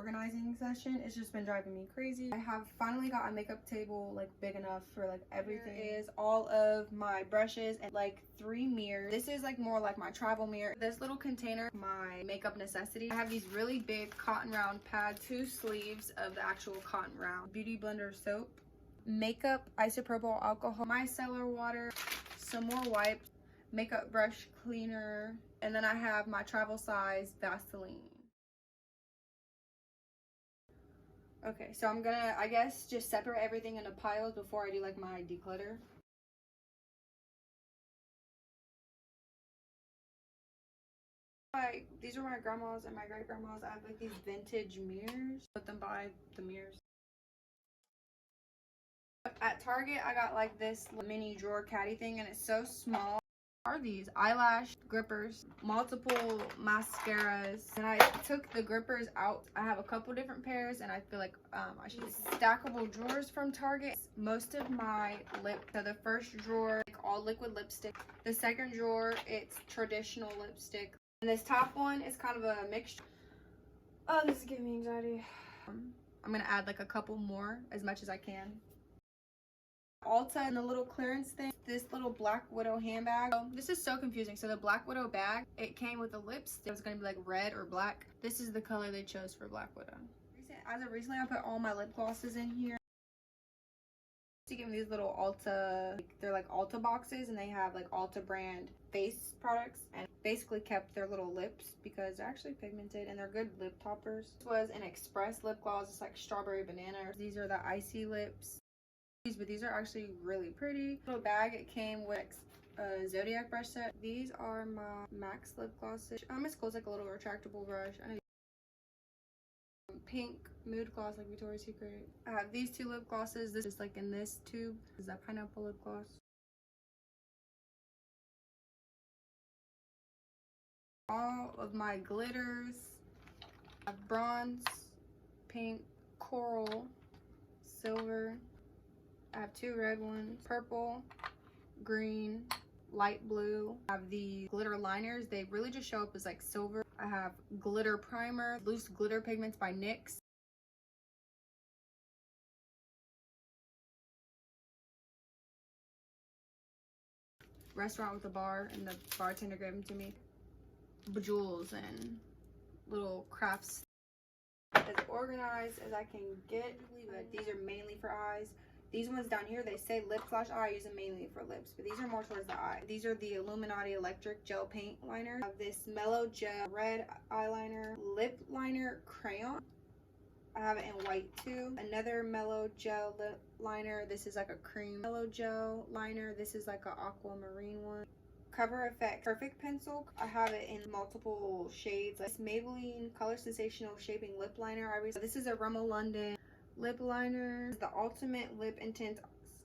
organizing session. It's just been driving me crazy. I have finally got a makeup table like big enough for like everything. Here is all of my brushes and like 3 mirrors. This is like more like my travel mirror. This little container, my makeup necessity. I have these really big cotton round pads, 2 sleeves of the actual cotton round, beauty blender soap, makeup isopropyl alcohol, micellar water, some more wipes, makeup brush cleaner, and then I have my travel size Vaseline. Okay, so I'm gonna, I guess, just separate everything into piles before I do like my declutter. Like, these are my grandma's and my great grandma's. I have like these vintage mirrors. Put them by the mirrors. At Target, I got like this mini drawer caddy thing, and it's so small. Are these eyelash grippers, multiple mascaras, and I took the grippers out. I have a couple different pairs, and I feel like I should stackable drawers from Target. Most of my so the first drawer, like all liquid lipstick. The second drawer, it's traditional lipstick, and this top one is kind of a mixture. Oh, this is giving me anxiety. I'm gonna add like a couple more, as much as I can. Ulta and the little clearance thing, this little Black Widow handbag. So this is so confusing. So the Black Widow bag, it came with the lips. It was going to be like red or black. This is the color they chose for Black Widow. As of recently, I put all my lip glosses in here. To give me these little Ulta, they're like Ulta boxes, and they have like Ulta brand face products, and basically kept their little lips because they're actually pigmented and they're good lip toppers. This was an Express lip gloss. It's like strawberry banana. These are the icy lips. But these are actually really pretty. Little bag, it came with a Zodiac brush set. These are my MAC lip glosses. It's cool, it's like a little retractable brush. I know. Pink mood gloss like Victoria's Secret. I have these 2 lip glosses. This is like in this tube. This is a pineapple lip gloss. All of my glitters. I have bronze, pink, coral, silver. I have 2 red ones, purple, green, light blue. I have the glitter liners. They really just show up as like silver. I have glitter primer, loose glitter pigments by NYX. Restaurant with a bar, and the bartender gave them to me. Bejewels and little crafts. As organized as I can get, but these are mainly for eyes. These ones down here, they say lip slash eye. I use them mainly for lips, but these are more towards the eye. These are the Illuminati Electric Gel Paint Liner. I have this Mellow Gel Red Eyeliner, Lip Liner Crayon. I have it in white too. Another Mellow Gel Lip Liner. This is like a cream Mellow Gel Liner. This is like an aquamarine one. Cover Effect Perfect Pencil. I have it in multiple shades. This Maybelline Color Sensational Shaping Lip Liner. This is a Rimmel London lip liner. The Ultimate Lip Intense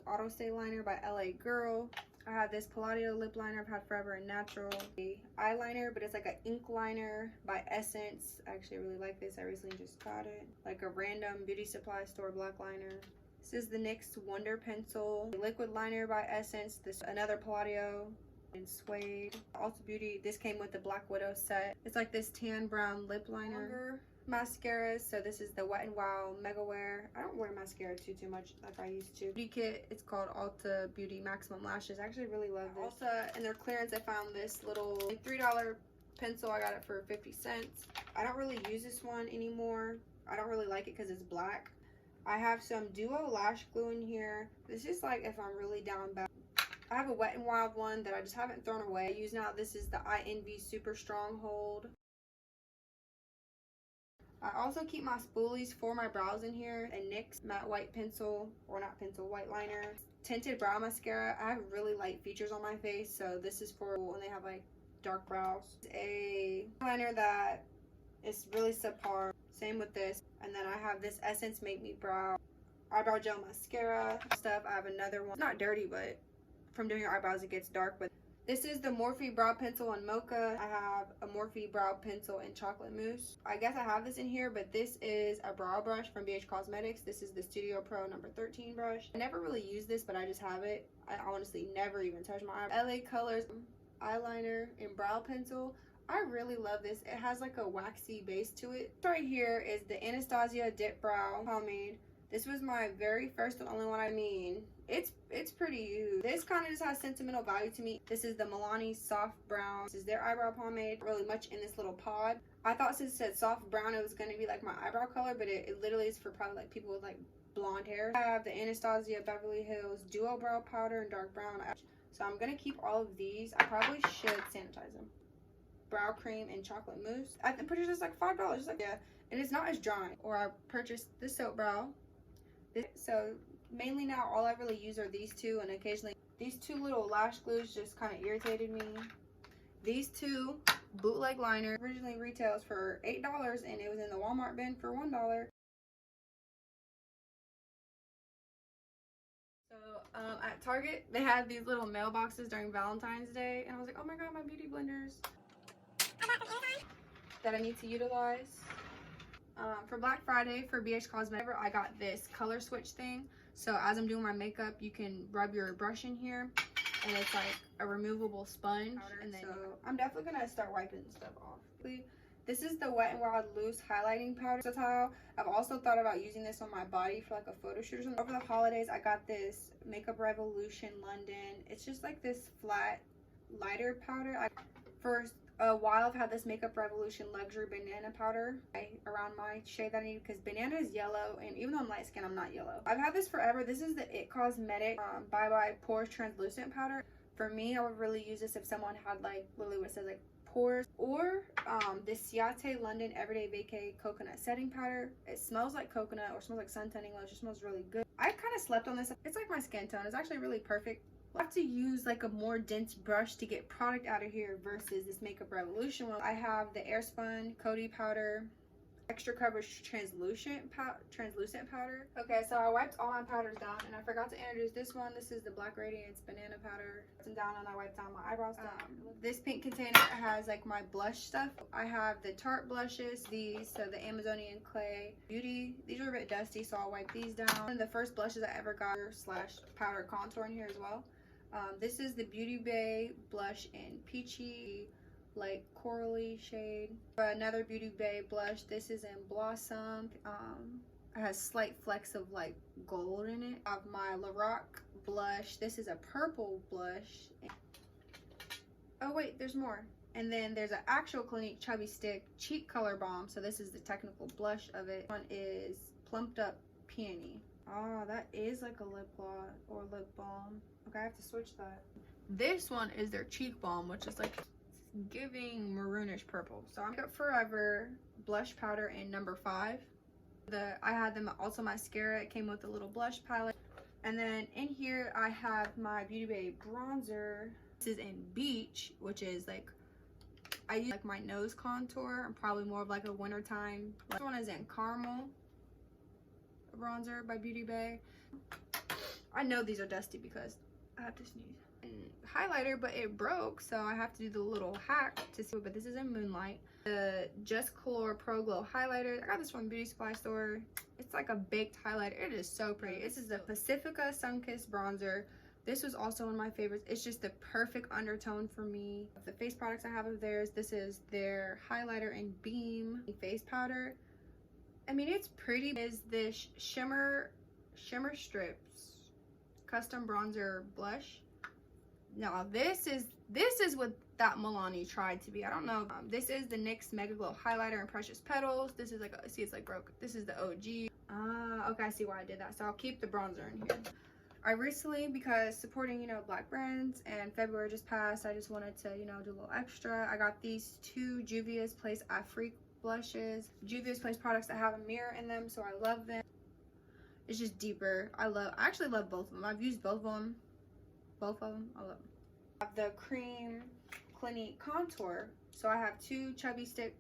Auto Stay Liner by LA Girl. I have this Palladio lip liner I've had forever and natural. The eyeliner, but it's like an ink liner by Essence. I actually really like this. I recently just got it. Like a random beauty supply store black liner. This is the NYX Wonder Pencil liquid liner by Essence. This another Palladio in suede. Ulta Beauty. This came with the Black Widow set. It's like this tan brown lip liner. Mascaras. So this is the Wet n Wild Mega Wear. I don't wear mascara too much like I used to. Beauty kit. It's called Ulta Beauty Maximum Lashes. I actually really love this. Ulta, in their clearance, I found this little $3 pencil. I got it for 50 cents. I don't really use this one anymore. I don't really like it because it's black. I have some Duo lash glue in here. This is like if I'm really down bad. I have a Wet n Wild one that I just haven't thrown away. I use now. This is the I Envy Super Stronghold. I also keep my spoolies for my brows in here. A NYX matte white pencil, or not pencil, white liner. Tinted brow mascara. I have really light features on my face, so this is for when they have like dark brows. A liner that is really subpar. Same with this. And then I have this Essence Make Me Brow eyebrow gel mascara stuff. I have another one. It's not dirty, but from doing your eyebrows it gets dark. But this is the Morphe brow pencil in mocha. I have a Morphe brow pencil in chocolate mousse. I guess I have this in here, but this is a brow brush from BH Cosmetics. This is the Studio Pro number 13 brush. I never really use this, but I just have it. I honestly never even touch my eyebrows. LA Colors eyeliner and brow pencil. I really love this. It has like a waxy base to it. Right here is the Anastasia Dip Brow Pomade. This was my very first and only one. I mean, it's pretty used. This kind of just has sentimental value to me. This is the Milani Soft Brown. This is their eyebrow pomade. Really much in this little pod. I thought since it said soft brown, it was going to be like my eyebrow color, but it literally is for probably like people with like blonde hair. I have the Anastasia Beverly Hills Duo Brow Powder in dark brown. So I'm going to keep all of these. I probably should sanitize them. Brow cream and chocolate mousse. I think pretty sure it's like $5. It's like, yeah, and it's not as dry. Or I purchased the soap brow. So mainly now all I really use are these two, and occasionally these two little lash glues just kind of irritated me. These two bootleg liner originally retails for $8 and it was in the Walmart bin for $1. So at Target they had these little mailboxes during Valentine's Day, and I was like, oh my god, my beauty blenders that I need to utilize. For Black Friday for BH Cosmetics, I got this color switch thing. So as I'm doing my makeup, you can rub your brush in here, and it's like a removable sponge. And then, so I'm definitely gonna start wiping stuff off. This is the Wet n Wild Loose Highlighting Powder Style. I've also thought about using this on my body for like a photo shoot or something. Over the holidays, I got this Makeup Revolution London. It's just like this flat, lighter powder. For a while I've had this Makeup Revolution Luxury Banana Powder around my shade that I need, because banana is yellow, and even though I'm light skin, I'm not yellow. I've had this forever. This is the It Cosmetics Bye Bye Pores Translucent Powder. For me, I would really use this if someone had like literally what it says like pores, or this Ciate London Everyday Vacay Coconut Setting Powder. It smells like coconut, or smells like sun tanning lotion. It smells really good. I kind of slept on this. It's like my skin tone. It's actually really perfect. I have to use like a more dense brush to get product out of here versus this Makeup Revolution one. I have the Airspun Coty Powder Extra Coverage Translucent Powder. Okay, so I wiped all my powders down, and I forgot to introduce this one. This is the Black Radiance Banana Powder. And down, and I wiped down my eyebrows down. This pink container has like my blush stuff. I have the Tarte blushes, these, so the Amazonian Clay Beauty. These are a bit dusty, so I'll wipe these down. And the first blushes I ever got / powder contour in here as well. This is the Beauty Bay blush in peachy, like corally shade. Another Beauty Bay blush. This is in Blossom. It has slight flecks of like gold in it. I have my Lorac blush. This is a purple blush. Oh wait, there's more. And then there's an actual Clinique Chubby Stick Cheek Color Balm. So this is the technical blush of it. One is Plumped Up Peony. Oh, that is like a lip gloss or lip balm. Okay, I have to switch that. This one is their cheek balm, which is like giving maroonish purple. So I'm Makeup Forever blush powder in number 5. I had them also mascara. It came with a little blush palette. And then in here I have my Beauty Bay bronzer. This is in Beach, which is like, I use like my nose contour. I'm probably more of like a wintertime. This one is in Caramel bronzer by Beauty Bay. I know these are dusty because I have to sneeze. And highlighter, but it broke, so I have to do the little hack to see. But this is in Moonlight. The Just Color Pro Glow highlighter. I got this from the beauty supply store. It's like a baked highlighter. It is so pretty. This is the Pacifica Sunkissed bronzer. This was also one of my favorites. It's just the perfect undertone for me. The face products I have of theirs, this is their highlighter in Beam face powder. I mean, it's pretty. Is this shimmer strips custom bronzer blush. Now this is what that Milani tried to be. I don't know. This is the NYX Mega Glow highlighter in Precious Petals. This is like see, it's like broke. This is the OG. Okay, I see why I did that. So I'll keep the bronzer in here. I recently, because supporting, you know, black brands, and February just passed, I just wanted to, you know, do a little extra. I got these 2 Juvia's Place Afrique blushes. Juvia's Place products that have a mirror in them, so I love them. It's just deeper. I actually love both of them. I've used both of them. I love them. I have the Cream Clinique Contour. So I have 2 Chubby Stick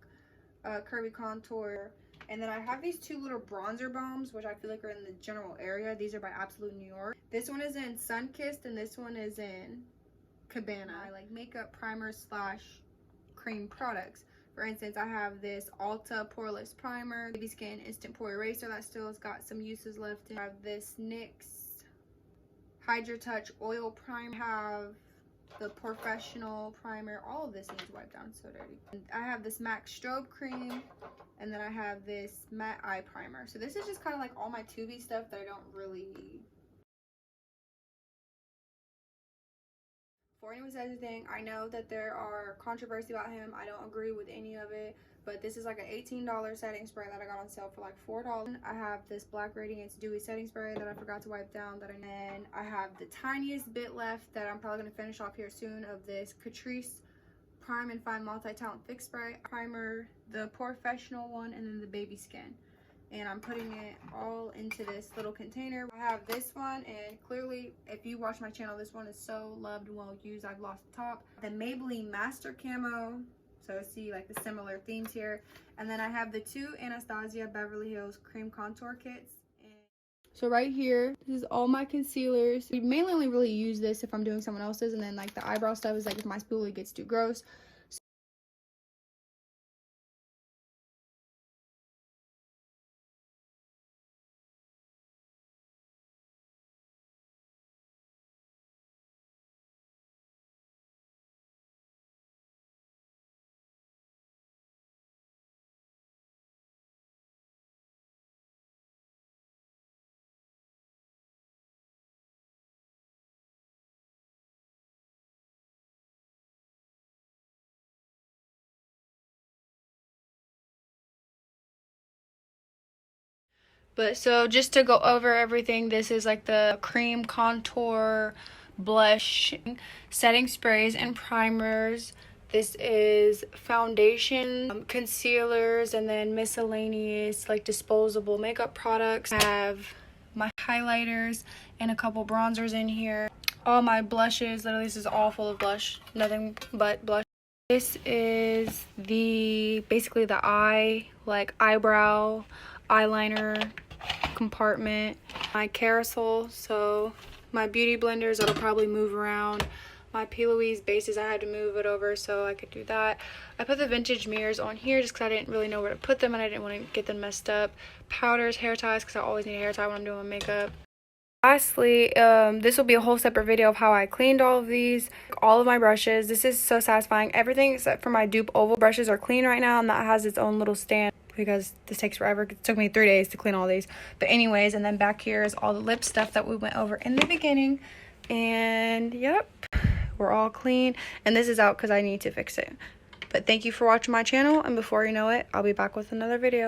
Curvy Contour. And then I have these 2 little bronzer balms, which I feel like are in the general area. These are by Absolute New York. This one is in Sunkissed, and this one is in Cabana. I like makeup primers / cream products. For instance, I have this Ulta Poreless Primer, Baby Skin Instant Pore Eraser that still has got some uses left. I have this NYX Hydra Touch Oil Primer. I have the Professional primer. All of this needs wiped down, so dirty. And I have this MAC strobe cream, and then I have this matte eye primer. So this is just kind of like all my Tubi stuff that I don't really. Before anyone says anything, I know that there are controversy about him. I don't agree with any of it, but this is like an $18 setting spray that I got on sale for like $4. I have this Black Radiance Dewy setting spray that I forgot to wipe down. And I have the tiniest bit left that I'm probably going to finish off here soon of this Catrice Prime and Fine Multi-Talent Fix Spray primer, the Professional one, and then the Baby Skin. And I'm putting it all into this little container. I have this one, and clearly, if you watch my channel, this one is so loved and well used. I've lost the top. The Maybelline Master Camo. So see like the similar themes here. And then I have the two Anastasia Beverly Hills Cream Contour Kits. So right here, this is all my concealers. We mainly only really use this if I'm doing someone else's, and then like the eyebrow stuff is like if my spoolie gets too gross. But so just to go over everything, this is like the cream contour blush setting sprays and primers. This is foundation, concealers, and then miscellaneous like disposable makeup products. I have my highlighters and a couple bronzers in here. All my blushes, literally this is all full of blush, nothing but blush. This is the basically the eyebrow eyeliner compartment, my carousel, so my beauty blenders that'll probably move around, my P. Louise bases, I had to move it over so I could do that. I put the vintage mirrors on here just because I didn't really know where to put them and I didn't want to get them messed up. Powders, hair ties, because I always need a hair tie when I'm doing my makeup. Lastly, this will be a whole separate video of how I cleaned all of these, all of my brushes. This is so satisfying. Everything except for my dupe oval brushes are clean right now, and that has its own little stand because this takes forever. It took me 3 days to clean all these. But anyways, and then back here is all the lip stuff that we went over in the beginning. And yep, we're all clean. And this is out because I need to fix it. But thank you for watching my channel, and before you know it, I'll be back with another video.